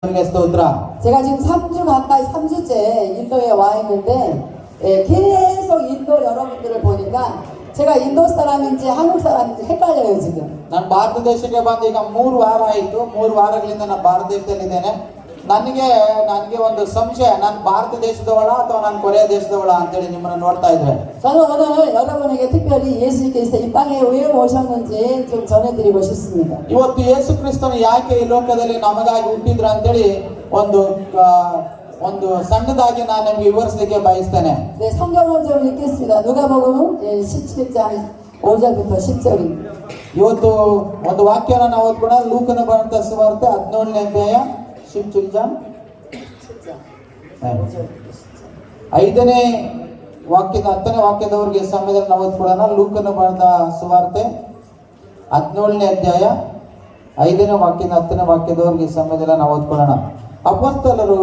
స్తోత్ర. 제가 지금 3주 가까이 3주째 인도에 와 있는데 계속 인도 여러분들을 보니까 제가 인도 사람인지 한국 사람인지 헷갈려요 지금. ನಾನು ಭಾರತದೇಶಕ್ಕೆ ಬಂದು ಈಗ 3 ವಾರ ಆಯಿತು. 3 ವಾರಗಳಿಂದ ನಾನು ಭಾರತ ದೇಶದಲ್ಲಿದ್ದೇನೆ. ನನಗೆ ಒಂದು ಸಂಶಯ, ನಾನು ಭಾರತ ದೇಶದವಳ ಅಥವಾ ನಾನು ಕೊರಿಯಾ ದೇಶದವಳ ಅಂತೇಳಿ ನಿಮ್ಮನ್ನು ನೋಡ್ತಾ ಇದ್ರೆ 저는 오늘 여러분에게 특별히 예수님께서 이 땅에 왜 오셨는지 좀 전해드리고 싶습니다. ಇವತ್ತು ಯೇಸು ಕ್ರಿಸ್ತನು ಯಾಕೆ ಈ ಲೋಕದಲ್ಲಿ ನಮಗಾಗಿ ಹುಟ್ಟಿದ್ರು ಅಂತೇಳಿ ಒಂದು ಸಣ್ಣದಾಗಿ ನಾನು ನಿಮಗೆ ವಿವರಿಸಲಿಕ್ಕೆ ಬಯಸ್ತೇನೆ. 네, 성경을 좀 읽겠습니다. 누가복음 17장 5절부터 10절입니다. ಇವತ್ತು ಒಂದು ವಾಕ್ಯನ ನಾವು ಓದ್ಕೊಳ್ಳೋಣ. ಲೂಕನ ಬರೆದ ಸುವಾರ್ತೆ 17ನೇ ಅಧ್ಯಾಯ 17장 5ನೇ ವಾಕ್ಯದ 10ನೇ ವಾಕ್ಯದವರೆಗೆ ಸಮಯದಲ್ಲಿ ನಾವು ಓದ್ಕೊಳ್ಳೋಣ. ಲೂಕನ ಬರೆದ ಸುವಾರ್ತೆ 17ನೇ ಅಧ್ಯಾಯ 5ನೇ ವಾಕ್ಯದ 10ನೇ ವಾಕ್ಯದವರೆಗೆ ಸಮಯದಲ್ಲಿ ನಾವು ಓದ್ಕೊಳ್ಳೋಣ. ಅಪೊಸ್ತಲರು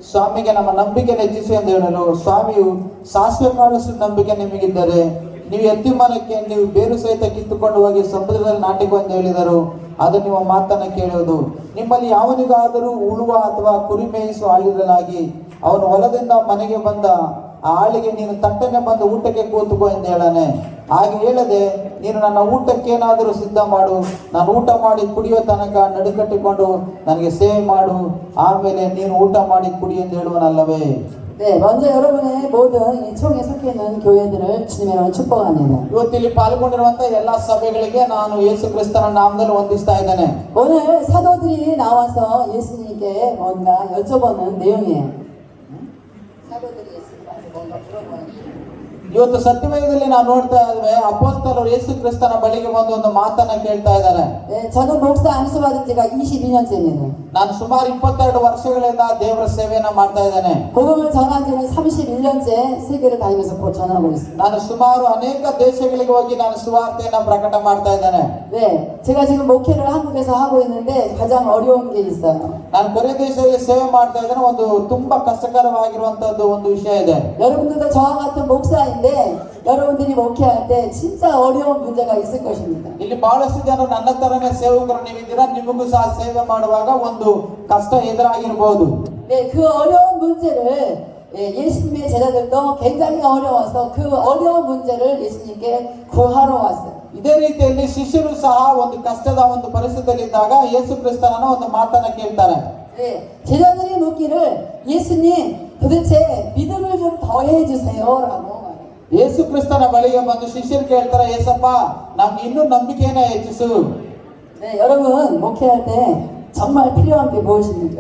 ಸ್ವಾಮಿಗೆ ನಮ್ಮ ನಂಬಿಕೆ ಹೆಚ್ಚಿಸಿ ಎಂದು ಹೇಳಲು, ಸ್ವಾಮಿಯು ಸಾಸಿವೆ ಕಾಳಷ್ಟು ನಂಬಿಕೆ ನಿಮಗಿದ್ದರೆ ನೀವು ಎತ್ತಿ ಮರಕ್ಕೆ ನೀವು ಬೇರು ಸಹಿತ ಕಿತ್ತುಕೊಂಡು ಹೋಗಿ ಸಮುದ್ರದಲ್ಲಿ ನಾಟಿಕೊ ಎಂದು ಹೇಳಿದರು. ಅದು ನಿಮ್ಮ ಮಾತನ್ನು ಕೇಳುವುದು. ನಿಮ್ಮಲ್ಲಿ ಯಾವನಿಗಾದರೂ ಉಳುವ ಅಥವಾ ಕುರಿ ಮೇಯಿಸುವ ಆಳಿರಲಾಗಿ ಅವನು ಹೊಲದಿಂದ ಮನೆಗೆ ಬಂದ ಆ ಆಳಿಗೆ ನೀನು ತಟ್ಟನೆ ಬಂದು ಊಟಕ್ಕೆ ಕೂತುಕೋ ಎಂದು ಹೇಳಾನೆ. ಹಾಗೆ ಹೇಳದೆ, ನೀನು ನನ್ನ ಊಟಕ್ಕೇನಾದರೂ ಸಿದ್ಧ ಮಾಡು, ನಾನು ಊಟ ಮಾಡಿ ಕುಡಿಯೋ ತನಕ ನಡುಕಟ್ಟಿಕೊಂಡು ನನಗೆ ಸೇವೆ ಮಾಡು, ಆಮೇಲೆ ನೀನು ಊಟ ಮಾಡಿ ಕುಡಿ ಎಂದು ಹೇಳುವನಲ್ಲವೇ. 네, 먼저 여러분의 모든 이 총에 섞여 있는 교회들을 주님의 축복합니다. ಇವತ್ತಿಲ್ಲಿ ಪಾಲ್ಗೊಂಡಿರುವಂತ ಎಲ್ಲಾ ಸಭೆಗಳಿಗೆ ನಾನು ಯೇಸು ಕ್ರಿಸ್ತನ ನಾಮದಲ್ಲಿ ವಂದಿಸ್ತಾ ಇದ್ದೇನೆ. 오늘 사도들이 나와서 예수님께 뭔가 여쭤보는 내용이에요. 사도들이 예수님한테 뭔가 물어보는. ಇವತ್ತು ಸತ್ಯವೇದದಲ್ಲಿ ನಾವು ನೋಡ್ತಾ ಇದ್ದೇವೆ, ಅಪೊಸ್ತಲರು ಯೇಸು ಕ್ರಿಸ್ತನ ಬಳಿಗೆ ಬಂದು ಒಂದು ಮಾತನ್ನ ಕೇಳ್ತಾ ಇದ್ದಾರೆ. 네, 저는 목사 안수 받은 지가 22년째입니다. ನಾನು ಸುಮಾರು 22 ವರ್ಷಗಳಿಂದ ದೇವರ ಸೇವೆಯನ್ನ ಮಾಡ್ತಾ ಇದ್ದೇನೆ. 복음을 전한 지는 31년째 세계를 다니면서 전하고 있습니다. ನಾನು ಸುಮಾರು ಅನೇಕ ದೇಶಗಳಿಗೆ ಹೋಗಿ ನಾನು ಸುವಾರ್ತೆಯನ್ನ ಪ್ರಕಟ ಮಾಡ್ತಾ ಇದ್ದೇನೆ. 네, 제가 지금 목회를 한국에서 하고 있는데 가장 어려운 게 있어요. ನಾನು ಕೊರಿಯಾ ದೇಶದಲ್ಲಿ ಸೇವೆ ಮಾಡ್ತಾ ಇದ್ದೇನೆ. ಒಂದು ತುಂಬಾ ಕಷ್ಟಕರವಾಗಿರುವಂತದ್ದು ಒಂದು ವಿಷಯ ಇದೆ. 여러분들도 저와 같은 목사인데 여러분들이 목회할 때 진짜 어려운 문제가 있을 것입니다. ಇಲ್ಲಿ ಬಹಳಷ್ಟು ಜನ ನನ್ನ ತರನೇ ಸೇವಕರು ನೀವಿದ್ದೀರಾ. ನಿಮಗೂ ಸಹ ಸೇವೆ ಮಾಡುವಾಗ ಒಂದು ಕಷ್ಟ ಎದುರಾಗಿರಬಹುದು. 네, 그 어려운 문제를 예수님의 제자들도 굉장히 어려워서 그 어려운 문제를 예수님께 구하러 왔어요. ಇದೇ ರೀತಿಯಲ್ಲಿ ಶಿಷ್ಯರು ಸಹ ಒಂದು ಕಷ್ಟದ ಒಂದು ಪರಿಸ್ಥಿತಿಯಲ್ಲಿದ್ದಾಗ ಯೇಸು ಕ್ರಿಸ್ತನ ಒಂದು ಮಾತನ್ನ ಕೇಳ್ತಾರೆ. 네, 제자들이 묻기를 예수님 도대체 믿음을 좀 더해 주세요라고. ಯೇಸು ಕ್ರಿಸ್ತನ ಬಳಿಗೆ ಬಂದು ಶಿಷ್ಯರು ಕೇಳ್ತಾರೆ, ಏಸಪ್ಪ ನಮ್ಗೆ ಇನ್ನೂ ನಂಬಿಕೆಯನ್ನ ಹೆಚ್ಚಿಸು. 네, 여러분 목회할 때 정말 필요한 게 무엇입니까?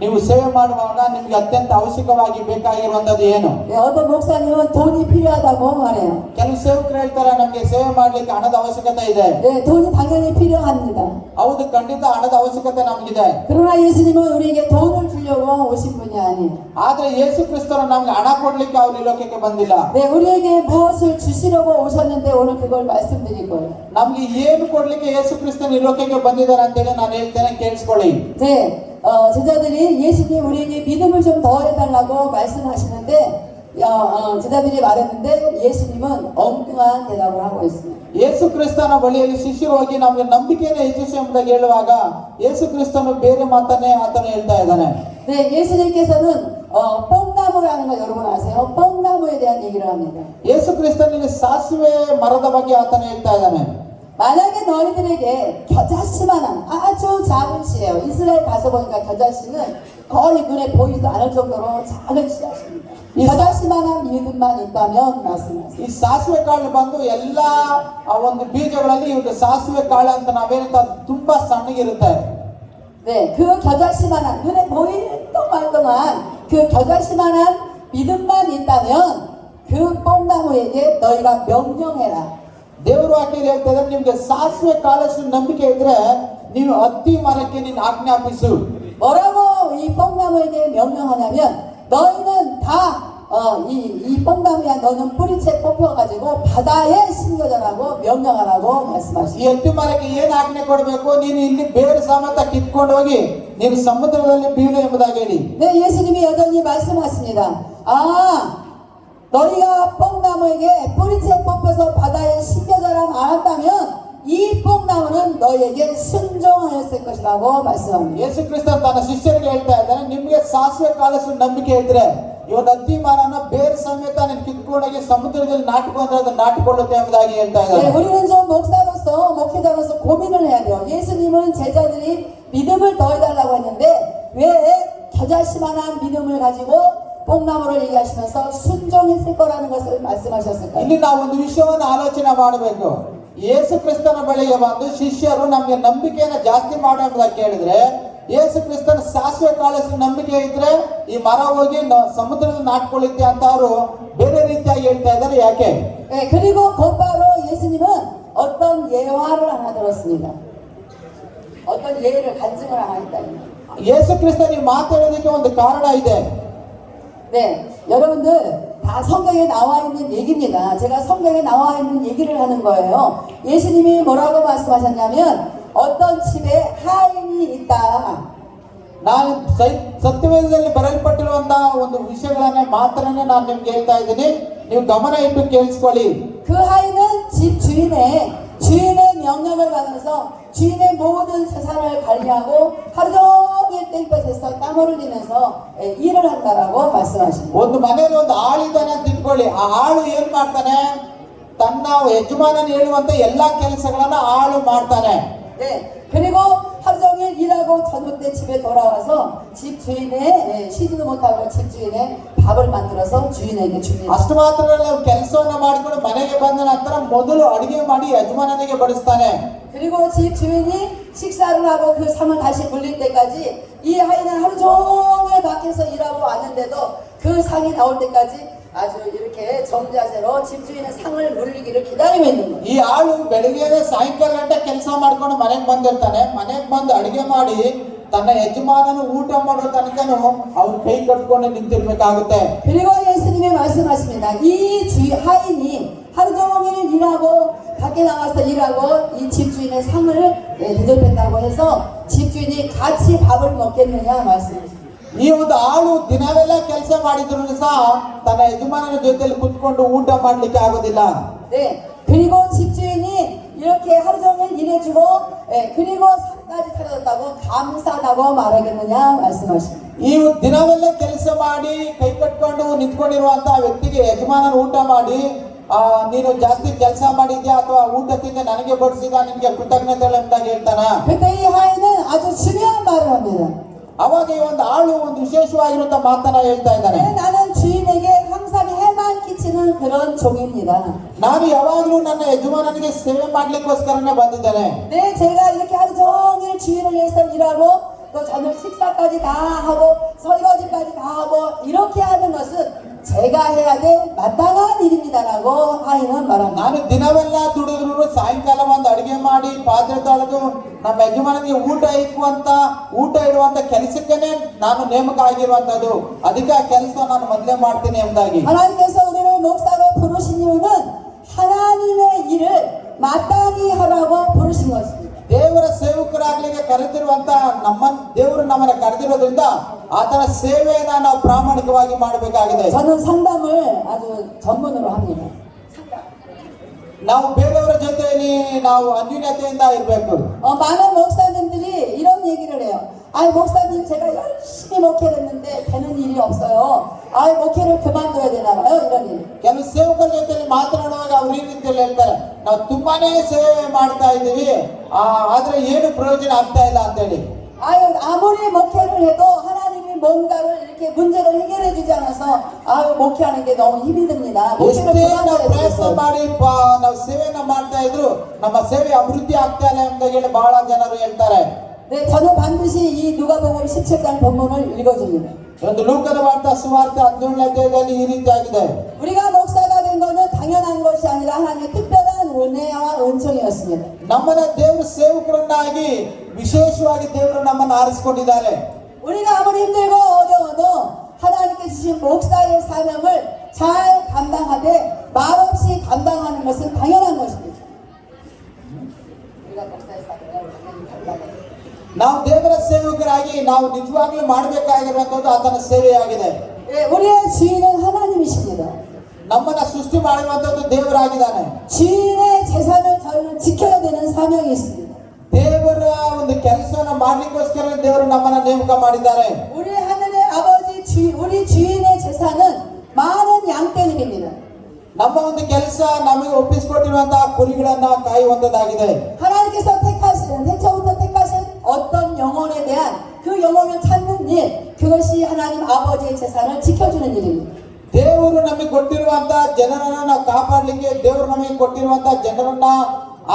ನೀವು ಸೇವೆ ಮಾಡುವಾಗ ನಿಮ್ಗೆ ಅತ್ಯಂತ ಅವಶ್ಯಕವಾಗಿ ಬೇಕಾಗಿರುವಂತದ್ದು ಏನು? 네, 어떤 목사님은 돈이 필요하다고 말해요. ಕೆಲವು ಸೇವಕರು ಹೇಳ್ತಾರೆ, ನಮ್ಗೆ ಸೇವೆ ಮಾಡ್ಲಿಕ್ಕೆ ಹಣದ ಅವಶ್ಯಕತೆ ಇದೆ. 네, 돈이 당연히 필요합니다. ಹೌದು, ಖಂಡಿತ ಹಣದ ಅವಶ್ಯಕತೆ ನಮ್ಗಿದೆ. 그러나 예수님은 우리에게 돈을 주려고 오신 분이 아니에요. ಆದ್ರೆ ಯೇಸು ಕ್ರಿಸ್ತರು ನಮ್ಗೆ ಹಣ ಕೊಡ್ಲಿಕ್ಕೆ ಅವ್ರು ಈ ಲೋಕಕ್ಕೆ ಬಂದಿಲ್ಲ. 네, 우리에게 무엇을 주시려고 오셨는데 오늘 그걸 말씀드릴 거예요. ನಮ್ಗೆ ಏನು ಕೊಡ್ಲಿಕ್ಕೆ ಯೇಸು ಕ್ರಿಸ್ತನು ಈ ಲೋಕಕ್ಕೆ ಬಂದಿದ್ದಾರೆ ಅಂತೇಳಿ ನಾನು ಹೇಳ್ತೇನೆ, ಕೇಳಿಸ್ಕೊಳ್ಳಿ. 네, 제자들이 예수님 우리에게 믿음을 좀 더해달라고 말씀하시는데 제자들이 말했는데 예수님은 엉뚱한 대답을 하고 있습니다. ಯೇಸು ಕ್ರಿಸ್ತನ ಬಳಿಯಲ್ಲಿ ಶಿಷ್ಯರು ಹೋಗಿ ನಮಗೆ ನಂಬಿಕೆಯನ್ನು ಹೆಚ್ಚಿಸಿ ಎಂಬುದಾಗಿ ಹೇಳುವಾಗ ಯೇಸು ಕ್ರಿಸ್ತನು ಬೇರೆ ಮಾತನ್ನೇ ಆತನು ಹೇಳ್ತಾ ಇದ್ದಾನೆ. 네, 예수님께서는 뽕나무라는 거 여러분 아세요? 뽕나무에 대한 얘기를 합니다. ಯೇಸು ಕ್ರಿಸ್ತನಿಗೆ ಸಾಸಿವೆ ಮರದ ಬಗ್ಗೆ ಆತನು ಹೇಳ್ತಾ ಇದ್ದಾನೆ. 만약에 너희들에게 겨자씨만한 아주 작은 씨예요. 이스라엘 가서 보니까 겨자씨는 거의 눈에 보이지도 않을 정도로 작은 씨앗입니다. 겨자씨만한 믿음만 있다면 말씀하세요. ಈ ಸಾಸಿವೆ ಕಾಳು ಬಂದು ಎಲ್ಲಾ ಒಂದು ಬೀಜಗಳಲ್ಲಿ ಒಂದು ಸಾಸಿವೆ ಕಾಳು ಅಂತ ನಾವೇನಂತ ತುಂಬಾ ಸಣ್ಣಗಿರುತ್ತೆ. 네, 그 겨자씨만한 눈에 보이던 말동안 그 겨자씨만한 믿음만 있다면 그 뽕나무에게 너희가 명령해라. ದೇವರು ವಾಕ್ಯದಲ್ಲಿ ಹೇಳ್ತಾ ಇದ್ದಾರೆ, ನಿಮ್ಗೆ ಸಾಸಿವೆ ಕಾಳಷ್ಟು ನಂಬಿಕೆ ಇದ್ರೆ ನೀನು ಅತ್ತಿ ಮರಕ್ಕೆ ನೀನು ಆಜ್ಞಾಪಿಸು. 뭐라고 이 뽕나무에게 명령하냐면 너희는 다 이 뽕나무야 너는 뿌리채 뽑혀가지고 바다에 심겨져라고 명령하라고 ಈ 말씀하십니다. ಅತ್ತಿ ಮರಕ್ಕೆ ಏನ್ ಆಜ್ಞೆ ಕೊಡಬೇಕು? ನೀನು ಇಲ್ಲಿ ಬೇರೆ ಸಮೇತ ಕಿತ್ಕೊಂಡು ಹೋಗಿ ನೀನು ಸಮುದ್ರದಲ್ಲಿ ಬೀಳು ಎಂಬುದಾಗಿ ಹೇಳಿ. 네, 예수님이 여전히 말씀하십니다. 너희가 뽕나무에게 뿌리채 뽑혀서 바다에 심겨져라 말았다면 이 뽕나무는 너에게 순종하였을 것이라고 말씀합니다. ಯೇಸು ಕ್ರಿಸ್ತ ತನ್ನ ಶಿಷ್ಯರಿಗೆ ಹೇಳ್ತಾ ಇದ್ದಾನೆ, ನಿಮಗೆ ಸಾಸಿವೆ ಕಾಳಷ್ಟು ನಂಬಿಕೆ ಇದ್ರೆ ಇವತ್ತು ಅತ್ತಿ ಮರನ ಬೇರೆ ಸಮೇತ ನೀನು ಕಿತ್ಕೊಂಡೋಗಿ ಸಮುದ್ರದಲ್ಲಿ ನಾಟಿಕೊಂಡ್ರೆ ಅದನ್ನ ನಾಟಿಕೊಳ್ಳುತ್ತೆ ಎಂಬುದಾಗಿ ಹೇಳ್ತಾ 네, ಇದ್ದಾರೆ. 우리는 좀 목사로서 목회자로서 고민을 해야 돼요. 예수님은 제자들이 믿음을 더해달라고 했는데 왜 겨자씨만한 믿음을 가지고 뽕나무를 얘기하시면서 순종했을 거라는 것을 말씀하셨을까요? ಇಲ್ಲಿ ನಾವು ಒಂದು ವಿಷಯವನ್ನು ಆಲೋಚನೆ ಮಾಡಬೇಕು. ಯೇಸು ಕ್ರಿಸ್ತನ ಬಳಿಗೆ ಬಂದು ಶಿಷ್ಯರು ನಮಗೆ ನಂಬಿಕೆಯನ್ನು ಜಾಸ್ತಿ ಮಾಡು ಎಂಬುದಾಗಿ ಕೇಳಿದ್ರೆ, ಯೇಸು ಕ್ರಿಸ್ತನ ಸಾಸಿವೆ ಕಾಳಷ್ಟು ನಂಬಿಕೆ ಇದ್ರೆ ಈ ಮರ ಹೋಗಿ ಸಮುದ್ರದಲ್ಲಿ ನಾಟ್ಕೊಳ್ಳುತ್ತೆ ಅಂತ ಅವರು ಬೇರೆ ರೀತಿಯಾಗಿ ಹೇಳ್ತಾ ಇದ್ದಾರೆ. ಯಾಕೆ? 네, 그리고 곧바로 예수님은 어떤 예화를 하나 들었습니다. 어떤 예를 간증을 하나 했다. ಯೇಸು ಕ್ರಿಸ್ತ ನೀವು ಮಾತಾಡೋದಕ್ಕೆ ಒಂದು ಕಾರಣ ಇದೆ. 네, 여러분들 다 성경에 나와 있는 얘기입니다. 제가 성경에 나와 있는 얘기를 하는 거예요. 예수님이 뭐라고 말씀하셨냐면 어떤 집에 하인이 있다. ನಾನು ಸತ್ಯವೇದದಲ್ಲಿ ಬರೆಯಲ್ಪಟ್ಟಿರುವಂತಹ ಒಂದು ವಿಷಯಗಳನ್ನ ಮಾತ್ರನೇ ನಾನು ನಿಮ್ಗೆ ಹೇಳ್ತಾ ಇದ್ದೀನಿ. ನೀವು ಗಮನ ಇಟ್ಟು ಕೇಳಿಸ್ಕೊಳ್ಳಿ. 그 하인은 집 주인의 명령을 받아서 주인의 모든 재산을 관리하고 하루 종일 땡볕에서 땀 흘리면서 일을 한다라고 말씀하십니다. ಒಂದು ಮನೆಯಲ್ಲಿ ಒಂದು ಆಳಿದ್ದಾನೆ ಅಂತ ಇಟ್ಕೊಳ್ಳಿ. ಆ ಆಳು ಏನ್ ಮಾಡ್ತಾನೆ? ತನ್ನ ಯಜಮಾನನ ಹೇಳುವಂತ ಎಲ್ಲಾ ಕೆಲಸಗಳನ್ನ ಆಳು ಮಾಡ್ತಾನೆ. 네, 그리고 하루 종일 일하고 저녁 때 집에 돌아와서 집 주인의 쉬지도 못하고 집 주인의 밥을 만들어서 주인에게 줍니다. ಅಷ್ಟು ಮಾತ್ರ ಕೆಲಸವನ್ನ ಮಾಡಿಕೊಂಡು ಮನೆಗೆ ಬಂದ ನಂತರ ಮೊದಲು ಅಡಿಗೆ ಮಾಡಿ ಯಜಮಾನನಿಗೆ ಬಡಿಸ್ತಾನೆ. 그리고 집 주인이 식사를 하고 그 상을 다시 굴릴 때까지 이 하인은 하루 종일 밖에서 일하고 왔는데도 그 상이 나올 때까지 아주 이렇게 정자세로 집주인의 상을 물리기를 기다리고 있는 거예요. ಈ ಆಳು ಬೆಳಿಗ್ಗೆ ಸಾಯಂಕಾಲ ಗಂಟೆ ಕೆಲಸ ಮಾಡ್ಕೊಂಡು ಮನೆಗೆ ಬಂದಿರ್ತಾನೆ. ಮನೆಗೆ ಬಂದು ಅಡಿಗೆ ಮಾಡಿ ತನ್ನ ಯಜಮಾನನು ಊಟ ಮಾಡೋ ತನಕನು ಅವ್ರ ಕೈ ಕಟ್ಕೊಂಡು ನಿಂತಿರ್ಬೇಕಾಗುತ್ತೆ. 그리고 예수님이 말씀하십니다. 이 하인이 하루 종일 일하고 밖에 나가서 일하고 이 집주인의 상을 대접했다고 해서 집주인이 같이 밥을 먹겠느냐 말씀하십니다. ಈ ಒಂದು ಆಳು ದಿನವೆಲ್ಲ ಕೆಲಸ ಮಾಡಿದ್ರು ಸಹ ತನ್ನ ಯಜಮಾನನ ಜೊತೆಲಿ ಕುತ್ಕೊಂಡು ಊಟ ಮಾಡ್ಲಿಕ್ಕೆ ಆಗೋದಿಲ್ಲ. 네, 그리고 집주인이 이렇게 하루 종일 일해주고 그리고 상까지 차려줬다고 감사하다고 말하겠느냐 말씀하십니다. ಈ ದಿನವೆಲ್ಲ ಕೆಲಸ ಮಾಡಿ ಕೈ ಕಟ್ಕೊಂಡು ನಿಂತ್ಕೊಂಡಿರುವಂತ ವ್ಯಕ್ತಿಗೆ ಯಜಮಾನನ ಊಟ ಮಾಡಿ ನೀನು ಜಾಸ್ತಿ ಕೆಲಸ ಮಾಡಿದ್ಯಾ ಅಥವಾ ಊಟ ತಿಂದೆ ನನಗೆ ಬಡಿಸಿದ ನಿನ್ಗೆ ಕೃತಜ್ಞತೆಗಳು ಅಂತ ಹೇಳ್ತಾನ. 그때 이 하인은 아주 중요한 말을 합니다. ಅವಾಗ ಈ ಒಂದು ಆಳು ಒಂದು ವಿಶೇಷವಾಗಿರುವಂತ ಮಾತನ್ನ ಹೇಳ್ತಾ ಇದ್ದಾನೆ. 나는 주인에게 항상 해만 끼치는 그런 종입니다. ನಾನು ಯಾವಾಗಲೂ ನನ್ನ ಯಜಮಾನನಿಗೆ ಸೇವೆ ಮಾಡ್ಲಿಕ್ಕೋಸ್ಕರನೇ ಬಂದಿದ್ದೇನೆ. 네, 제가 이렇게 하루 종일 주인을 위해서 일하고 또 저녁 식사까지 다 하고 설거지까지 다 하고 이렇게 하는 것은 제가 해야 될 마땅한 일입니다라고 하인은 말합니다. ನಾನು ದಿನವೆಲ್ಲ ದುಡಿದ್ರು ಸಾಯಂಕಾಲ ಒಂದು ಅಡಿಗೆ ಮಾಡಿ ಪಾತ್ರೆ ತೊಳೆದು ನಮ್ಮ ಯಜಮಾನನಿಗೆ ಊಟ ಇಡುವಂತ ಕೆಲಸಕ್ಕೇನೆ ನಾನು ನೇಮಕ ಆಗಿರುವಂತದ್ದು. ಅದಕ್ಕೆ ಆ ಕೆಲಸ ನಾನು ಮೊದಲೇ ಮಾಡ್ತೀನಿ ಎಂಬುದಾಗಿ. 하나님께서 우리를 목사로 부르신 이유는 하나님의 일을 마땅히 하라고 부르신 것입니다. ದೇವರ ಸೇವಕರಾಗ್ಲಿಕ್ಕೆ ಕರೆದಿರುವಂತ ದೇವರು ನಮ್ಮನ್ನ ಕರೆದಿರೋದ್ರಿಂದ ಆತನ ಸೇವೆಯನ್ನ ನಾವು ಪ್ರಾಮಾಣಿಕವಾಗಿ ಮಾಡಬೇಕಾಗಿದೆ. 저는 상담을 아주 전문으로 합니다. ನಾವು ಬೇರೆಯವರ ಜೊತೆಯಲ್ಲಿ ನಾವು ಅನ್ಯೂನ್ಯತೆಯಿಂದ ಇರಬೇಕು. 많은 목사님들이 이런 얘기를 해요. 아이 목사님 제가 열심히 목회를 했는데 되는 일이 없어요. 아이 목회를 그만둬야 되나 봐요. 이런 일. ಕೆಲವು ಸೇವಕರ ಜೊತೆಯಲ್ಲಿ ಮಾತನಾಡುವಾಗ ಅವ್ರು ಈ ರೀತಿಯಲ್ಲಿ ಹೇಳ್ತಾರೆ, ನಾವು ತುಂಬಾನೇ ಸೇವೆ ಮಾಡ್ತಾ ಇದ್ದೀವಿ, ಆದ್ರೆ ಏನು ಪ್ರಯೋಜನ ಆಗ್ತಾ ಇಲ್ಲ ಅಂತ ಹೇಳಿ. 아유 아무리 목회를 해도 하나님이 뭔가를 이렇게 문제를 해결해 주지 않아서 아유 목회하는 게 너무 힘이 듭니다. 목회를 ಎಷ್ಟೇ ನಾವು 그만둬야 ಪ್ರಯತ್ನ 되겠어요. ಮಾಡಿ ನಾವು ಸೇವೆಯನ್ನ ಮಾಡ್ತಾ ಇದ್ರು ನಮ್ಮ ಸೇವೆ ಅಭಿವೃದ್ಧಿ ಆಗ್ತಾ ಇಲ್ಲ ಅಂತ ಹೇಳಿ ಬಹಳ ಜನರು ಹೇಳ್ತಾರೆ. 네, 저는 반드시 이 누가복음 17장 본문을 읽어줍니다. ಒಂದು ಲೂಕನ ವಾರ್ತಾ ಸುವಾರ್ತೆ 17ನೇ ಅಧ್ಯಾಯದಲ್ಲಿ ಈ ರೀತಿಯಾಗಿದೆ. 우리가 목사가 된 거는 당연한 것이 아니라 하나님의 특별한 은혜와 은총이었습니다. ನಮ್ಮನ್ನ ದೇವರು ಸೇವಕರನ್ನಾಗಿ ವಿಶೇಷವಾಗಿ ದೇವರು ನಮ್ಮನ್ನು ಆರಿಸಿಕೊಂಡಿದ್ದಾರೆ. 우리가 아무리 힘들고 어려워도 하나님께 주신 목사의 사명을 잘 감당하되 말없이 감당하는 것은 당연한 것입니다. 우리가 목사의 사명을 당연히 감당하는 ನಾವು ದೇವರ ಸೇವಕರಾಗಿ ನಾವು ನಿಜವಾಗ್ಲೂ ಮಾಡಬೇಕಾಗಿರುವಂತದ್ದು ಆತನ ಸೇವೆಯಾಗಿದೆ. 예, 우리의 주인은 하나님이십니다. ನಮ್ಮನ್ನ ಸೃಷ್ಟಿ ಮಾಡಿರುವಂತದ್ದು ದೇವರಾಗಿದ್ದಾನೆ. 주인의 재산을 저희는 지켜야 되는 사명이 있습니다. ದೇವರ ಒಂದು ಕೆಲಸವನ್ನ ಮಾಡ್ಲಿಕ್ಕೋಸ್ಕರ ದೇವರು ನಮ್ಮನ್ನ ನೇಮಕ ಮಾಡಿದ್ದಾರೆ. 우리 하늘의 아버지 우리 주인의 재산은 많은 양떼들입니다. ನಮ್ಮ ಒಂದು ಕೆಲಸ ನಮಗೆ ಒಪ್ಪಿಸಿಕೊಟ್ಟಿರುವಂತಹ ಕುರಿಗಳನ್ನ ಕಾಯುವಂತದ್ದಾಗಿದೆ. 하나님께서 태초부터 택하신 어떤 영혼에 대한 그 영혼을 찾는 일, 그것이 하나님 아버지의 재산을 지켜주는 일입니다. ದೇವರು ನಮಗೆ ಕೊಟ್ಟಿರುವಂತಹ ಜನರನ್ನ ನಾವು ಕಾಪಾಡಲಿಕ್ಕೆ ದೇವರು ನಮಗೆ ಕೊಟ್ಟಿರುವಂತಹ ಜನರನ್ನ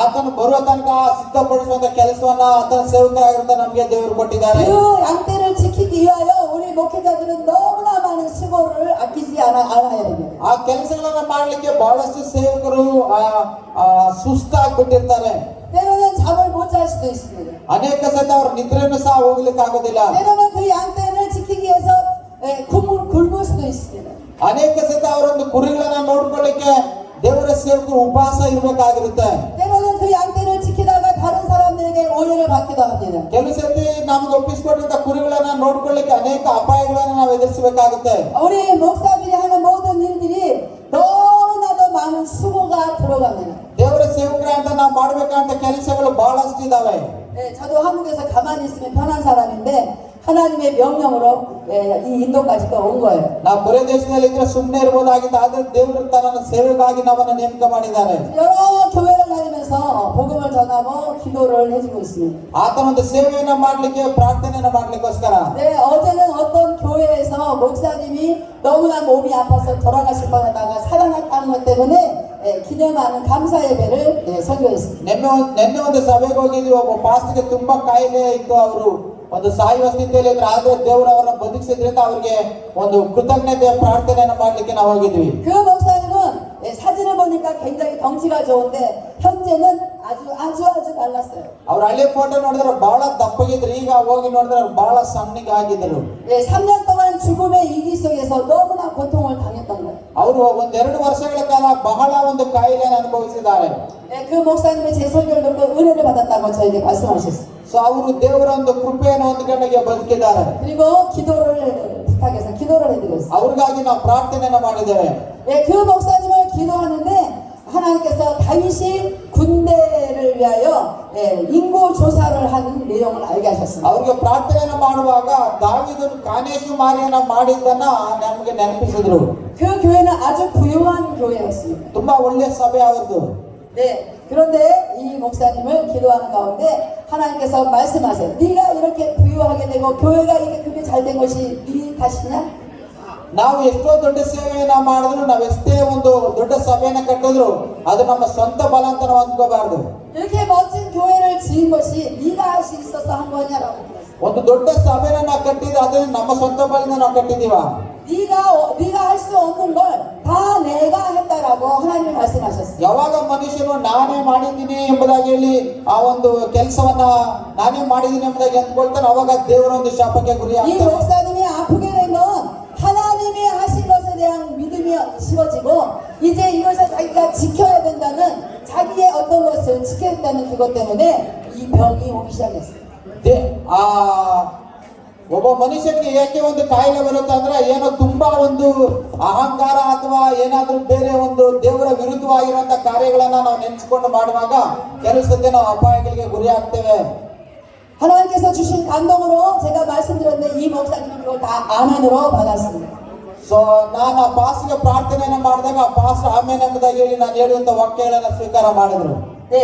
ಆತನು ಬರುವ ತನಕ ಸಿದ್ಧಪಡಿಸುವಂತ ಕೆಲಸವನ್ನ ಆತನ ಸೇವಕರಾಗಿರುವಂತ ನಮಗೆ ದೇವರು ಕೊಟ್ಟಿದ್ದಾರೆ. 그 양떼를 지키기 위하여 우리 목회자들은 너무나 많은 수고를 아끼지 않아야 됩니다. ಆ ಕೆಲಸಗಳನ್ನ ಮಾಡ್ಲಿಕ್ಕೆ ಬಹಳಷ್ಟು ಸೇವಕರು ಸುಸ್ತಾಗ್ಬಿಟ್ಟಿರ್ತಾರೆ. 때로는 잠을 못 잘 수도 있습니다. ಅನೇಕ ಸತಿ ಅವ್ರ ನಿದ್ರೆಯನ್ನು ಸಹ ಹೋಗ್ಲಿಕ್ಕೆ ಆಗೋದಿಲ್ಲ. 때로는 그 양떼를 지키기 위해서 굶을 수도 있습니다. ಅನೇಕ ಸತಿ ಅವರೊಂದು ಕುರಿಗಳನ್ನ ನೋಡ್ಕೊಳ್ಳಿಕ್ಕೆ ದೇವರ ಸೇವಕರು ಉಪವಾಸ ಇರಬೇಕಾಗಿರುತ್ತೆ. 때로는 그 양떼를 지키다가 다른 사람들에게 오해를 받기도 합니다. ಕೆಲವು ಸತಿ ನಮ್ಗೆ ಒಪ್ಪಿಸಿಕೊಟ್ಟಂತ ಕುರಿಗಳನ್ನ ನೋಡ್ಕೊಳ್ಳಿಕ್ಕೆ ಅನೇಕ ಅಪಾಯಗಳನ್ನ ನಾವು ಎದುರಿಸಬೇಕಾಗುತ್ತೆ. 우리 목사들이 하는 모든 일들이 너무나도 많은 수고가 들어갑니다. ದೇವರ ಸೇವಕರಂತ ನಾವು ಮಾಡ್ಬೇಕಂತ ಕೆಲಸಗಳು ಬಹಳಷ್ಟು ಇದಾವೆ. 네, 저도 한국에서 가만히 있으면 편한 사람인데 하나님의 명령으로 이 인도까지 온 거예요. ನಾವು ಬೇರೆ ದೇಶದಲ್ಲಿ ಇದ್ರೆ ಸುಮ್ಮನೆ ಇರಬಹುದಾಗಿತ್ತು. ಆದ್ರೆ ದೇವರು ತನ್ನ ಸೇವೆಗಾಗಿ ನಮ್ಮನ್ನ ನೇಮಕ ಮಾಡಿದ್ದಾರೆ. 여러 교회를 다니면서 복음을 전하고 기도를 해주고 있습니다. ಆತನ ಒಂದು ಸೇವೆಯನ್ನ ಮಾಡ್ಲಿಕ್ಕೆ ಪ್ರಾರ್ಥನೆಯನ್ನ ಮಾಡ್ಲಿಕ್ಕೋಸ್ಕರ. 네, 어제는 어떤 교회에서 목사님이 너무나 몸이 아파서 돌아가실 뻔하다가 살아났다는 것 때문에 기념하는 감사 예배를 설교했습니다. ನಿನ್ನೆ ಒಂದು ಸಭೆಗೆ ಹೋಗಿದ್ವಿ. ಒಬ್ಬ ಪಾಸ್ಟರ್ಗೆ ತುಂಬಾ ಕಾಯಿಲೆ ಇತ್ತು. ಅವರು ಒಂದು ಸಾಯುವ ಸ್ಥಿತಿಯಲ್ಲಿ ಇದ್ರು. ಆದ್ರೆ ದೇವರು ಅವರನ್ನ ಬದುಕಿಸಿದ್ರಿಂದ ಅವ್ರಿಗೆ ಒಂದು ಕೃತಜ್ಞತೆ ಪ್ರಾರ್ಥನೆಯನ್ನ ಮಾಡ್ಲಿಕ್ಕೆ ನಾವು ಹೋಗಿದ್ವಿ. 그 목사님은 사진을 보니까 굉장히 덩치가 좋은데 현재는 아주 달랐어요. ಅವ್ರ ಹಳೆ ಫೋಟೋ ನೋಡಿದ್ರೆ ಬಹಳ ದಪ್ಪಗಿದ್ರು. ಈಗ ಹೋಗಿ ನೋಡಿದ್ರೆ ಅವ್ರು ಬಹಳ ಸಣ್ಣಗೆ ಆಗಿದ್ರು. 3년 동안 죽음의 위기 속에서 너무나 고통을 당했던 거예요. ಅವರು ಒಂದೆರಡು ವರ್ಷಗಳ ಕಾಲ ಬಹಳ ಒಂದು ಕಾಯಿಲೆಯನ್ನು ಅನುಭವಿಸಿದ್ದಾರೆ. 그 목사님의 제 설교를 듣고 은혜를 받았다고 저에게 말씀하셨어요. ಸೊ ಅವರು ದೇವರ ಒಂದು ಕೃಪೆಯನ್ನು ಹೊಂದಿಕೊಂಡಾಗ ಬದುಕಿದ್ದಾರೆ. 그리고 기도를 부탁해서 기도를 해드렸어요. ಅವ್ರಿಗಾಗಿ ನಾವು ಪ್ರಾರ್ಥನೆಯನ್ನ ಮಾಡಿದ್ದೇವೆ. 그 목사님을 기도하는데 하나님께서 다윗이 군대를 위하여 인구 조사를 하는 내용을 알게 하셨습니다. ಅವ್ರಿಗೆ ಪ್ರಾರ್ಥನೆಯನ್ನ ಮಾಡುವಾಗ ದಾವೀದನು ಕಾನೇಶು ಮಾರಿಯನ್ನ ಮಾಡಿದ್ದನ್ನ ನಮಗೆ ನೆನಪಿಸಿದ್ರು. 그 교회는 아주 부유한 교회였습니다. ತುಂಬಾ ಒಳ್ಳೆ ಸಭೆ ಅವ್ರದ್ದು. 네, 그런데 이 목사님을 기도하는 가운데 하나님께서 말씀하세요. 네가 이렇게 부유하게 되고 교회가 이렇게 그렇게 잘 된 것이 네 탓이냐? ನಾವು ಎಷ್ಟೋ ದೊಡ್ಡ ಸೇವೆಯನ್ನ ಮಾಡಿದ್ರು, ನಾವು ಎಷ್ಟೇ ಒಂದು ದೊಡ್ಡ ಸಭೆಯನ್ನ ಕಟ್ಟಿದ್ರು ಅದು ನಮ್ಮ ಸ್ವಂತ ಬಲ ಅಂತ ನಾವು ಅಂದ್ಕೋಬಾರ್ದು. 이렇게 멋진 교회를 지은 것이 네가 할 수 있어서 한 거냐라고 물었어요. ಒಂದು ದೊಡ್ಡ ಸಭೆನ ನಾವು ಕಟ್ಟಿದ್ರೆ ಅದು ನಮ್ಮ ಸ್ವಂತ ಬಲದಿಂದ ನಾವು ಕಟ್ಟಿದೀವ. 네가 할 수 없는 걸 다 내가 했다라고 하나님이 말씀하셨어요. ಯಾವಾಗ ಮನುಷ್ಯನು ನಾನೇ ಮಾಡಿದ್ದೀನಿ ಎಂಬುದಾಗಿ ಹೇಳಿ ಆ ಒಂದು ಕೆಲಸವನ್ನ ನಾನೇ ಮಾಡಿದ್ದೀನಿ ಎಂಬುದಾಗಿ ಅಂದ್ಕೊಳ್ತಾನೆ, ಅವಾಗ ದೇವರ ಒಂದು ಶಾಪಕ್ಕೆ ಗುರಿ 이 ಆಗ್ತಾನೆ. 목사님이 아프게 된 건 하나님이 하신 것에 대한 믿음이 심어지고 이제 이것을 자기가 지켜야 된다는 자기의 어떤 것을 지켜야 된다는 그것 때문에 이 병이 오기 시작했어요. ಒಬ್ಬ ಮನುಷ್ಯನಿಗೆ ಏಕೆ ಒಂದು ಕಾಯಿಲೆ ಬರುತ್ತೆ ಅಂದ್ರೆ ಏನೋ ತುಂಬಾ ಒಂದು ಅಹಂಕಾರ ಅಥವಾ ಏನಾದ್ರೂ ಬೇರೆ ಒಂದು ದೇವರ ವಿರುದ್ಧವಾಗಿರುವಂತ ಕಾರ್ಯಗಳನ್ನ ನಾವು ನೆನೆಸಿಕೊಂಡು ಮಾಡುವಾಗ ಕೆಲವು ಸತಿ ನಾವು ಅಪಾಯಗಳಿಗೆ ಗುರಿ ಆಗ್ತೇವೆ. 하나님께서 주신 감동으로 제가 말씀드렸는데 이 목사님은 그걸 다 아멘으로 받았습니다. ಸೊ ನಾನು ಆ ಪಾಸ್ಗೆ ಪ್ರಾರ್ಥನೆಯನ್ನ ಮಾಡಿದಾಗ ಆ ಪಾಸ್ ಆಮೇಲೆ ಎಂಬುದಾಗಿ ಹೇಳಿ ನಾನು ಹೇಳುವಂತ ವಾಕ್ಯಗಳನ್ನ ಸ್ವೀಕಾರ ಮಾಡಿದ್ರು. 네,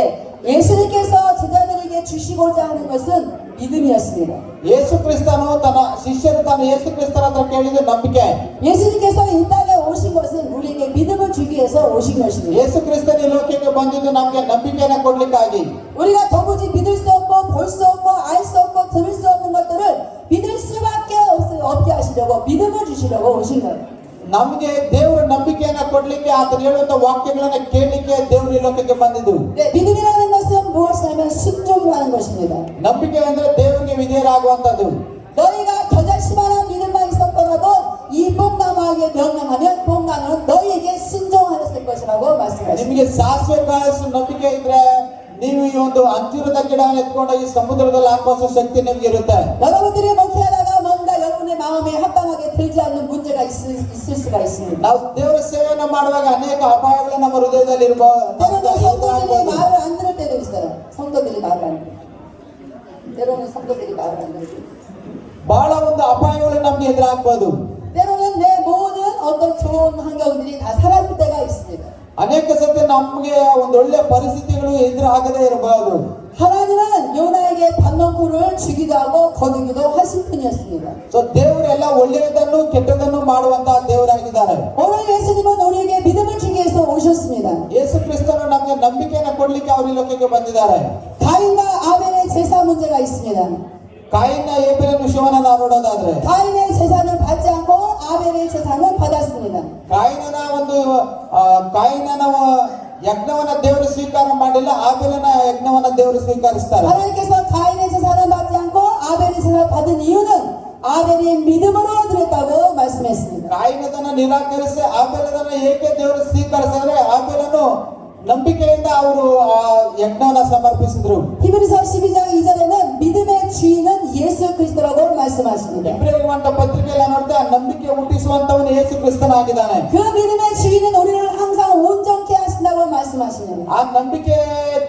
예수님께서 제자들에게 주시고자 하는 것은 믿음이었습니다. ಯೇಸು ಕ್ರಿಸ್ತನು ತನ್ನ ಶಿಷ್ಯರು ತಾನು ಯೇಸು ಕ್ರಿಸ್ತನ ಹತ್ರ ಕೇಳಿದ ನಂಬಿಕೆ. 예수님께서 이 땅에 오신 것은 우리에게 믿음을 주기 위해서 오신 것입니다. ಯೇಸು ಕ್ರಿಸ್ತನ ಈ ಲೋಕಕ್ಕೆ ಬಂದಿದ್ದು ನಮಗೆ ನಂಬಿಕೆಯನ್ನ ಕೊಡ್ಲಿಕ್ಕಾಗಿ. 우리가 도무지 믿을 수 없고 볼 수 없고 알 수 없고 들을 수 없는 것들을 믿을 수밖에 없게 하시려고 믿음을 주시려고 오신 거예요. ನಮಗೆ ದೇವರ ನಂಬಿಕೆಯನ್ನ ಕೊಡ್ಲಿಕ್ಕೆ ಆತನು ಹೇಳುವಂತ ವಾಕ್ಯಗಳನ್ನ ಕೇಳಲಿಕ್ಕೆ ದೇವರು ಈ ಲೋಕಕ್ಕೆ ಬಂದಿದ್ದು. 네, 믿음이라는 것은 무엇이냐면 순종하는 것입니다. ನಂಬಿಕೆ ಅಂದ್ರೆ ದೇವರಿಗೆ ವಿಧೇಯರಾಗುವಂತದ್ದು. 너희가 겨자씨만한 믿음만 있었더라도 이 뽕나무에게 명령하면 뽕나무는 너희에게 순종하였을 것이라고 말씀하십니다. ನಿಮಗೆ ಸಾಸಿವೆ ಕಾಳಷ್ಟು ನಂಬಿಕೆ ಇದ್ರೆ ನೀವು ಈ ಒಂದು ಅಂಜೂರದ ಗಿಡವನ್ನು ಎತ್ಕೊಂಡು ಈ ಸಮುದ್ರದಲ್ಲಿ ಹಾಕುವ ಶಕ್ತಿ ನಿಮ್ಗೆ ಇರುತ್ತೆ. 여러분들이 목회하다가 뭔가 여러분의 마음에 합당하게 들지 않는 문제가 있을 수가 있습니다. ನಾವು ದೇವರ ಸೇವೆಯನ್ನ ಮಾಡುವಾಗ ಅನೇಕ ಅಪಾಯಗಳು ನಮ್ಮ ಹೃದಯದಲ್ಲಿ 때로는 성도들이 말을 안 들을 때도 있어요. 성도들이 말을 안 들을 때. 때로는 성도들이 말을 안 들을 때. ಬಹಳ ಒಂದು ಅಪಾಯಗಳು ನಮ್ಗೆ ಎದುರಾಗಬಹುದು. 때로는 내 모든 어떤 좋은 환경들이 다 사라질 때가 있습니다. ಅನೇಕ ಸತಿ ನಮ್ಗೆ ಒಂದು ಒಳ್ಳೆ ಪರಿಸ್ಥಿತಿಗಳು ಎದುರಾಗದೇ ಇರಬಹುದು. 하나님은 요나에게 반동포를 주기도 하고 거두기도 하신 분이었습니다. ಸೊ ದೇವರೆಲ್ಲ ಒಳ್ಳೆಯದನ್ನು ಕೆಟ್ಟದನ್ನು ಮಾಡುವಂತಹ ದೇವರಾಗಿದ್ದಾರೆ. 오늘 예수님은 우리에게 믿음을 주기 위해서 오셨습니다. ಯೇಸು ಕ್ರಿಸ್ತನು ನಮಗೆ ನಂಬಿಕೆಯನ್ನು ಕೊಡ್ಲಿಕ್ಕೆ ಅವರು ಈ ಲೋಕಕ್ಕೆ ಬಂದಿದ್ದಾರೆ. 가인과 아벨의 제사 문제가 있습니다. ಕಾಯಿನ ಏಬೆಲ ವಿಷಯವನ್ನ ನಾವು ನೋಡೋದಾದ್ರೆ 가인의 제사는 받지 않고 아벨의 제사는 받았습니다. ಕಾಯಿನನ ಯಜ್ಞವನ್ನ ದೇವರು ಸ್ವೀಕಾರ ಮಾಡಿಲ್ಲ, ಆಬೇಲನ ಯಜ್ಞವನ್ನ ದೇವರು ಸ್ವೀಕರಿಸ್ತಾರೆ. 하나님께서 가인의 제사는 받지 않고 아벨의 제사를 받은 이유는 아벨이 믿음으로 드렸다고 말씀했습니다. ಕಾಯಿನದನ್ನ ನಿರಾಕರಿಸಿ ಆಬೇಲದನ್ನ ಏಕೆ ದೇವರು ಸ್ವೀಕರಿಸಿದ್ರೆ ಆಬೇಲನು ನಂಬಿಕೆಯಿಂದ ಅವರು ಆ ಯಜ್ಞವನ್ನ ಸಮರ್ಪಿಸಿದ್ರು. 히브리서 12장 2절에는 믿음의 주인은 예수 그리스도라고 말씀하십니다. ಇಬ್ರಿಯರ ಪತ್ರಿಕೆಯಲ್ಲಿ ನೋಡ್ತಾ ನಂಬಿಕೆ ಹುಟ್ಟಿಸುವಂತವನು ಯೇಸು ಕ್ರಿಸ್ತನಾಗಿದ್ದಾನೆ. 그 믿음의 주인은 우리를 항상 온전케 하신다고 말씀하십니다. ಆ ನಂಬಿಕೆ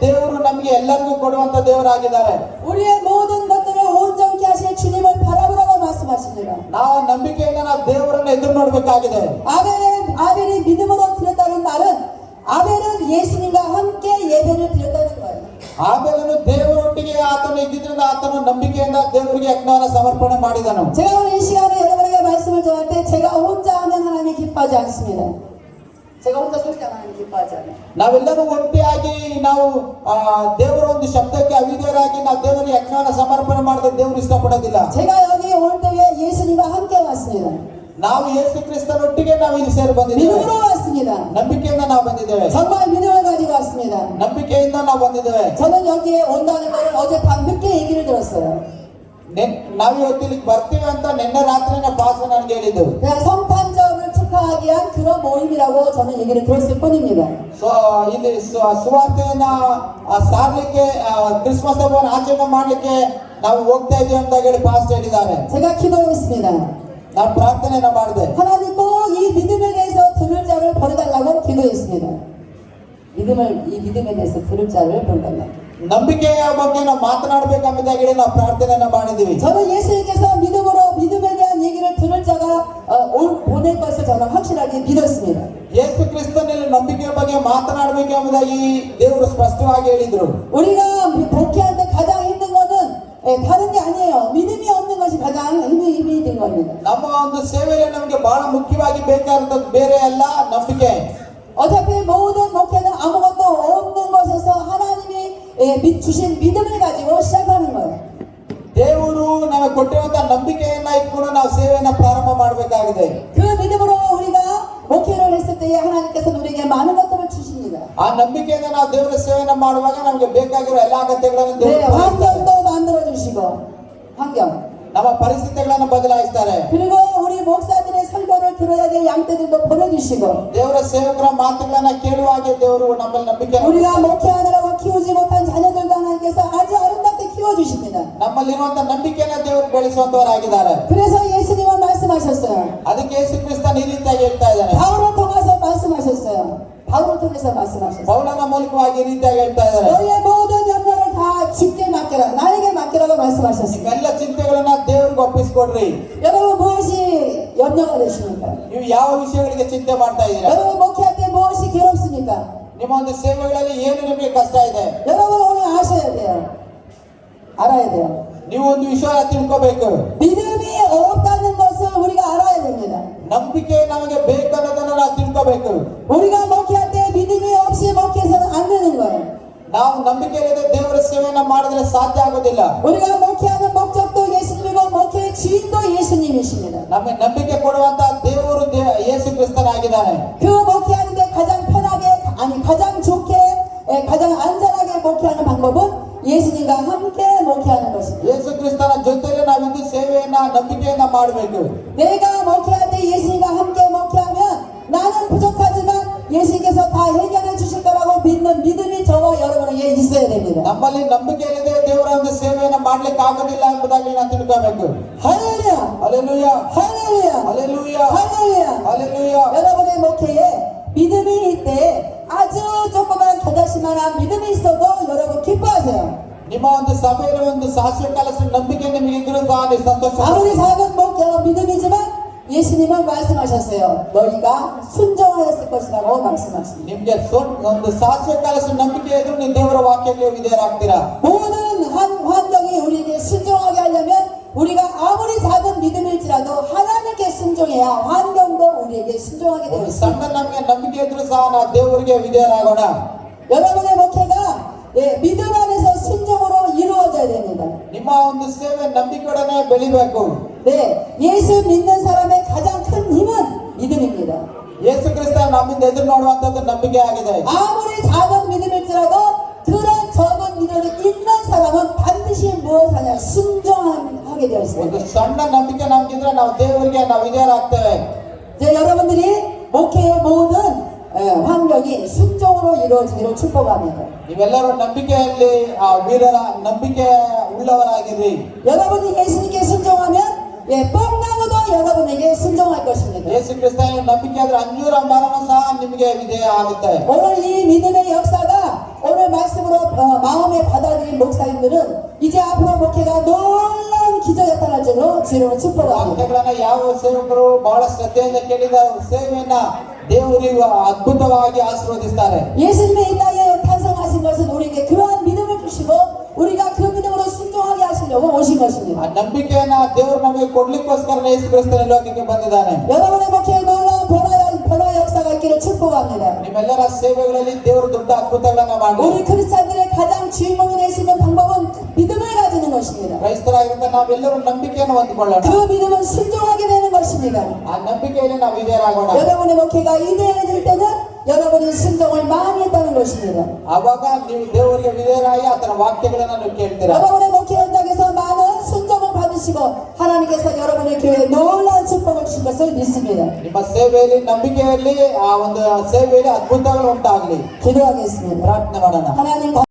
ದೇವರು ನಮಗೆ ಎಲ್ಲರಿಗೂ ಕೊಡುವಂತ ದೇವರಾಗಿದ್ದಾರೆ. 우리의 모든 것들을 온전케 하실 주님을 바라보라고 말씀하십니다. ನಾವು ನಂಬಿಕೆಯಿಂದ ನಾವು ದೇವರನ್ನು ಎದುರು ನೋಡಬೇಕಾಗಿದೆ. 아벨이 믿음으로 드렸다는 말은 아벨은 예수님과 함께 예배를 드렸다는 거예요. ಆಬೇಲನು ದೇವರೊಟ್ಟಿಗೆ ಆತನು ಇದ್ದಿದ್ದರಿಂದ ಆತನು ನಂಬಿಕೆಯಿಂದ ದೇವರಿಗೆ ಯಜ್ಞವನ್ನು ಸಮರ್ಪಣೆ ಮಾಡಿದನು. 제가 오늘 이 시간에 여러분에게 말씀을 전할 때 제가 혼자 하면 하나님이 기뻐하지 않습니다. 제가 혼자 소리하면 하나님이 기뻐하지 않아요. ನಾವೆಲ್ಲರೂ ಒಟ್ಟಿಯಾಗಿ ನಾವು ದೇವರ ಒಂದು ಶಬ್ದಕ್ಕೆ ಅವಿಧೇಯರಾಗಿ ನಾವು ದೇವರಿಗೆ ಯಜ್ಞವನ್ನು ಸಮರ್ಪಣೆ ಮಾಡಿದ್ರೆ ದೇವರು ಇಷ್ಟಪಡೋದಿಲ್ಲ. 제가 여기 올 때에 예수님과 함께 왔습니다. ನಾವು ಯೇಸು ಕ್ರಿಸ್ತನೊಟ್ಟಿಗೆ ನಾವು ಇಲ್ಲಿ ಸೇರಿ ಬಂದಿದ್ದೇವೆ. 믿음으로 왔습니다. ನಂಬಿಕೆಯಿಂದ ನಾವು ಬಂದಿದ್ದೇವೆ. 정말 믿음을 가지고 왔습니다. ನಂಬಿಕೆಯಿಂದ ನಾವು ಬಂದಿದ್ದೇವೆ. 저는 여기에 온다는 것을 어제 밤 늦게 얘기를 들었어요. ನಾವು ಇವತ್ತು ಇಲ್ಲಿಗೆ ಬರ್ತೀವಿ ಅಂತ ನಿನ್ನೆ ರಾತ್ರಿನೇ ಪಾಸ್ ನನಗೆ ಹೇಳಿದ್ದು. 그냥 성탄절을 축하하기 위한 그런 모임이라고 저는 얘기를 들었을 뿐입니다. ಸೊ ಇಲ್ಲಿ ಸುವಾರ್ತೆಯನ್ನ ಸಾರ್ಲಿಕ್ಕೆ ಕ್ರಿಸ್ಮಸ್ ಹಬ್ಬವನ್ನು ಆಚರಣೆ ಮಾಡ್ಲಿಕ್ಕೆ ನಾವು ಹೋಗ್ತಾ ಇದೀವಿ ಅಂತ ಹೇಳಿ ಪಾಸ್ಟ್ ಹೇಳಿದ್ದಾರೆ. 제가 기도했습니다. ನಾನು ಪ್ರಾರ್ಥನೆಯನ್ನ ಮಾಡಿದೆ. 하나님 꼭 이 믿음에 대해서 들을 자를 보내달라고 기도했습니다. 이 믿음에 대해서 들을 자를 보내달라고. ನಂಬಿಕೆಯ ಬಗ್ಗೆ ನಾವು ಮಾತನಾಡಬೇಕೆಂಬುದಾಗಿ ಹೇಳಿ ನಾವು ಪ್ರಾರ್ಥನೆಯನ್ನ ಮಾಡಿದ್ದೀವಿ. 저는 예수님께서 믿음에 대한 얘기를 들을 자가 보낼 것을 저는 확실하게 믿었습니다. ಯೇಸು ಕ್ರಿಸ್ತನಲ್ಲಿ ನಂಬಿಕೆಯ ಬಗ್ಗೆ ಮಾತನಾಡಬೇಕೆಂಬುದಾಗಿ ದೇವರು ಸ್ಪಷ್ಟವಾಗಿ ಹೇಳಿದ್ರು. 우리가 복귀할 때 가장 힘든 거는 다른 게 아니에요. 믿음이 없는 것이 가장 힘이 든 겁니다. ನಮ್ಮ ಒಂದು ಸೇವೆಯಲ್ಲಿ ನಮಗೆ ಬಹಳ ಮುಖ್ಯವಾಗಿ ಬೇಕಾದಂತದ್ದು ಬೇರೆ ಅಲ್ಲ, ನಂಬಿಕೆ. 어차피 모든 목회는 아무것도 없는 것에서 하나님이 주신 믿음을 가지고 시작하는 거예요. ದೇವರು ನಮಗೆ ಕೊಟ್ಟಿರುವಂತಹ ನಂಬಿಕೆಯನ್ನ ಇಟ್ಕೊಂಡು ನಾವು ಸೇವೆಯನ್ನ ಪ್ರಾರಂಭ ಮಾಡಬೇಕಾಗಿದೆ. 그 믿음으로 우리가 목회를 했을 때에 하나님께서 우리에게 많은 것들을 주십니다. ಆ ನಂಬಿಕೆಯಿಂದ ನಾವು ದೇವರ ಸೇವೆಯನ್ನ ಮಾಡುವಾಗ ನಮಗೆ ಬೇಕಾಗಿರೋ ಎಲ್ಲಾ ಅಗತ್ಯಗಳನ್ನು 네, ದೇವರು 환경도 만들어 주시고 환경. ನಮ್ಮ ಪರಿಸ್ಥಿತಿಗಳನ್ನು ಬದಲಾಯಿಸ್ತಾರೆ. 그리고 우리 목사들의 설교를 들어야 될 양떼들도 보내주시고 ದೇವರ ಸೇವಕರ ಮಾತುಗಳನ್ನ ಕೇಳುವ ಹಾಗೆ ದೇವರು ನಮ್ಮಲ್ಲಿ ನಂಬಿಕೆ 우리가 목회하느라고 키우지 못한 자녀들도 하나님께서 아주 아름답게 키워주십니다. ನಮ್ಮಲ್ಲಿರುವಂತಹ ನಂಬಿಕೆಯನ್ನ ದೇವರು ಬೆಳೆಸುವಂತವರಾಗಿದ್ದಾರೆ. 그래서 예수님은 말씀하셨어요. ಅದಕ್ಕೆ ಯೇಸು ಕ್ರಿಸ್ತನ ಈ ರೀತಿಯಾಗಿ ಹೇಳ್ತಾ ಇದ್ದಾನೆ. 바울을 통해서 말씀하셨어요. 바울을 통해서 말씀하셨어요. ಪೌಲನ ಮೂಲಕವಾಗಿ ಈ ರೀತಿಯಾಗಿ ಹೇಳ್ತಾ ಇದ್ದಾರೆ. 너의 모든 염려를 다 주께 맡겨라. 나에게 맡기라고 말씀하셨어요. ಎಲ್ಲ ಚಿಂತೆಗಳನ್ನ ದೇವರಿಗೆ ಒಪ್ಪಿಸಿಕೊಡ್ರಿ. 여러분 무엇이 염려가 되십니까? ನೀವು ಯಾವ ವಿಷಯಗಳಿಗೆ ಚಿಂತೆ ಮಾಡ್ತಾ ಇದ್ದೀರಾ? 여러분 목회할 때 무엇이 괴롭습니까? ನಿಮ್ಮ ಒಂದು ಸೇವೆಗಳಲ್ಲಿ ಏನು ನಿಮಗೆ ಕಷ್ಟ ಇದೆ? 여러분 오늘 아셔야 돼요. 알아야 돼요. ನೀವು ಒಂದು ವಿಷಯ ತಿಳ್ಕೋಬೇಕು. 믿음이 없다는 것을 우리가 알아야 됩니다. ನಂಬಿಕೆ ನಮಗೆ ಬೇಕನ್ನೋದನ್ನ ನಾವು ತಿಳ್ಕೋಬೇಕು. 우리가 목회할 때 믿음이 없이 목회해서는 안 되는 거예요. ನಾವು ನಂಬಿಕೆ ಇಲ್ಲದೆ ದೇವರ ಸೇವೆಯನ್ನ ಮಾಡಿದ್ರೆ ಸಾಧ್ಯ ಆಗೋದಿಲ್ಲ. 우리가 목회하는 목적도 예수님이고 목회의 주인도 예수님이십니다. ನಮಗೆ ನಂಬಿಕೆ ಕೊಡುವಂತಹ ದೇವರು ಯೇಸು ಕ್ರಿಸ್ತನಾಗಿದ್ದಾನೆ. 그 목회하는데 가장 편하게 가장 좋게 가장 안전하게 목회하는 방법은 예수님과 함께 목회하는 것입니다. ಯೇಸು ಕ್ರಿಸ್ತನ ಜೊತೆಯಲ್ಲಿ ನಾವಿಂದು ಸೇವೆಯನ್ನ ನಂಬಿಕೆಯನ್ನ ಮಾಡಬೇಕು. 내가 목회할 때 예수님과 함께 목회하면 나는 부족하지만 예수님께서 다 해결해 주실 거라고 믿는 믿음이 저와 여러분에게 있어야 됩니다. ನಮ್ಮಲ್ಲಿ ನಂಬಿಕೆ ಇಲ್ಲದೆ ದೇವರ ಒಂದು ಸೇವೆಯನ್ನ ಮಾಡ್ಲಿಕ್ಕೆ ಆಗೋದಿಲ್ಲ ಎಂಬುದಾಗಿ ನಾವು ತಿಳ್ಕೋಬೇಕು. 할렐루야. 할렐루야. 할렐루야. 할렐루야. 할렐루야. 할렐루야. 여러분의 목회에 믿음이 있대 아주 조그만 겨자씨만한 믿음이 있어도 여러분 기뻐하세요. ನಿಮ್ಮ ಒಂದು ಸಭೆಯಲ್ಲಿ ಒಂದು ಸಾಸಿವೆ ಕಾಲದ ನಂಬಿಕೆ ನಿಮಗೆ ಇದ್ರೂ ಸಹ ನೀವು ಸಂತೋಷ. 아무리 작은 믿음이지만 예수님은 말씀하셨어요. 너희가 순종하였을 것이라고 말씀하십니다. ನಿಮ್ಗೆ ಒಂದು ಸಾಸಿವೆ ಕಾಲದ ನಂಬಿಕೆ ಇದ್ರೂ ನೀವು ದೇವರ ವಾಕ್ಯಕ್ಕೆ ವಿಧೇಯರಾಗ್ತೀರಾ. 모든 환경이 우리에게 순종하게 하려면 우리가 아무리 작은 믿음일지라도 하나님께 순종해야 환경도 우리에게 순종하게 되어 ಒಂದು 있습니다. ಸಣ್ಣ ನಮಗೆ ನಂಬಿಕೆ ಇದ್ರೂ ಸಹ ನಾವು ದೇವರಿಗೆ ವಿಧೇಯರಾಗೋಣ. 여러분의 목회가 믿음 안에서 순종으로 이루어져야 됩니다. ನಿಮ್ಮ ಒಂದು ಸೇವೆ ನಂಬಿಕೆಯೊಡನೆ ಬೆಳಿಬೇಕು. 네, 예수 믿는 사람의 가장 큰 힘은 믿음입니다. ಯೇಸು ಕ್ರಿಸ್ತ ನಮ್ಮಿಂದ ಎದುರು ನೋಡುವಂತದ್ದು ನಂಬಿಕೆ ಆಗಿದೆ. 아무리 작은 믿음일지라도 그런 적은 믿음을 있는 사람은 반드시 무엇하냐 순종하게 되어 ಒಂದು 있습니다. ಸಣ್ಣ ನಂಬಿಕೆ ನಮ್ಗಿದ್ರೆ ನಾವು ದೇವರಿಗೆ ನಾವು ವಿಧೇಯರಾಗ್ತೇವೆ. 이제 여러분들이 목회의 모든 환경이 순종으로 이루어지기를 축복합니다. ನೀವೆಲ್ಲರೂ ನಂಬಿಕೆಯಲ್ಲಿ ಆ ವೀರರ ನಂಬಿಕೆ ಉಳ್ಳವರಾಗಿರಿ. 여러분이 예수님께 순종하면 뽕나무도 여러분에게 순종할 것입니다. ಯೇಸು ಕ್ರಿಸ್ತ ನಂಬಿಕೆ ಆದ್ರೆ ಅಂಜೂರ ಮರನು ಸಹ ನಿಮಗೆ ವಿಧೇಯ ಆಗುತ್ತೆ. 오늘 이 믿음의 역사가 오늘 말씀으로 마음에 받아들인 목사님들은 이제 앞으로 목회가 놀라운 기적이 나타날 줄로 주님을 축복합니다. ವಾಕ್ಯಗಳನ್ನ ಯಾವ ಸೇವಕರು ಬಹಳ ಶ್ರದ್ಧೆಯಿಂದ ಕೇಳಿದ ಸೇವೆಯನ್ನ ದೇವರಿಗೆ ಅದ್ಭುತವಾಗಿ ಆಶೀರ್ವದಿಸ್ತಾರೆ. 예수님의 이 땅에 탄생하신 것은 우리에게 그러한 믿음을 주시고 우리가 그 믿음으로 순종하게 하시려고 오신 ಆ 것입니다. ನಂಬಿಕೆಯನ್ನ ದೇವರು ನಮಗೆ ಕೊಡ್ಲಿಕ್ಕೋಸ್ಕರ ಯೇಸು ಕ್ರಿಸ್ತನ ಲೋಕಕ್ಕೆ ಬಂದಿದ್ದಾನೆ. 여러분의 목회에 놀라운 변화 역사가 있기를 축복합니다. ನಿಮ್ಮೆಲ್ಲರ ಸೇವೆಗಳಲ್ಲಿ ದೇವರು ದೊಡ್ಡ ಅದ್ಭುತಗಳನ್ನ ಮಾಡಿ 우리 크리스찬들의 가장 주인공이 될 수 있는 방법은 믿음을 가지는 것입니다. ಕ್ರೈಸ್ತರಾಗಿದ್ದ ನಾವೆಲ್ಲರೂ ನಂಬಿಕೆಯನ್ನು ಹೊಂದಿಕೊಳ್ಳೋಣ. 그 믿음은 순종하게 되는 것입니다. ಆ ನಂಬಿಕೆಯಲ್ಲಿ ನಾವು ವಿಧೇಯರಾಗೋಣ. 여러분의 목회가 위대해질 때는 여러분이 순종을 많이 했다는 것입니다. ಆವಾಗ ನೀವು ದೇವರಿಗೆ ವಿಧೇಯರಾಗಿ ಆತನ ವಾಕ್ಯಗಳನ್ನ ನೀವು ಕೇಳ್ತೀರಾ. 여러분의 목회 현장에서 많은 순종을 받으시고 하나님께서 여러분의 교회에 놀라운 축복을 주신 것을 믿습니다. ನಿಮ್ಮ ಸೇವೆಯಲ್ಲಿ ನಂಬಿಕೆಯಲ್ಲಿ ಆ ಒಂದು ಸೇವೆಯಲ್ಲಿ ಅದ್ಭುತಗಳು ಉಂಟಾಗಲಿ. 기도하겠습니다. ಪ್ರಾರ್ಥನೆ ಮಾಡೋಣ. 하나님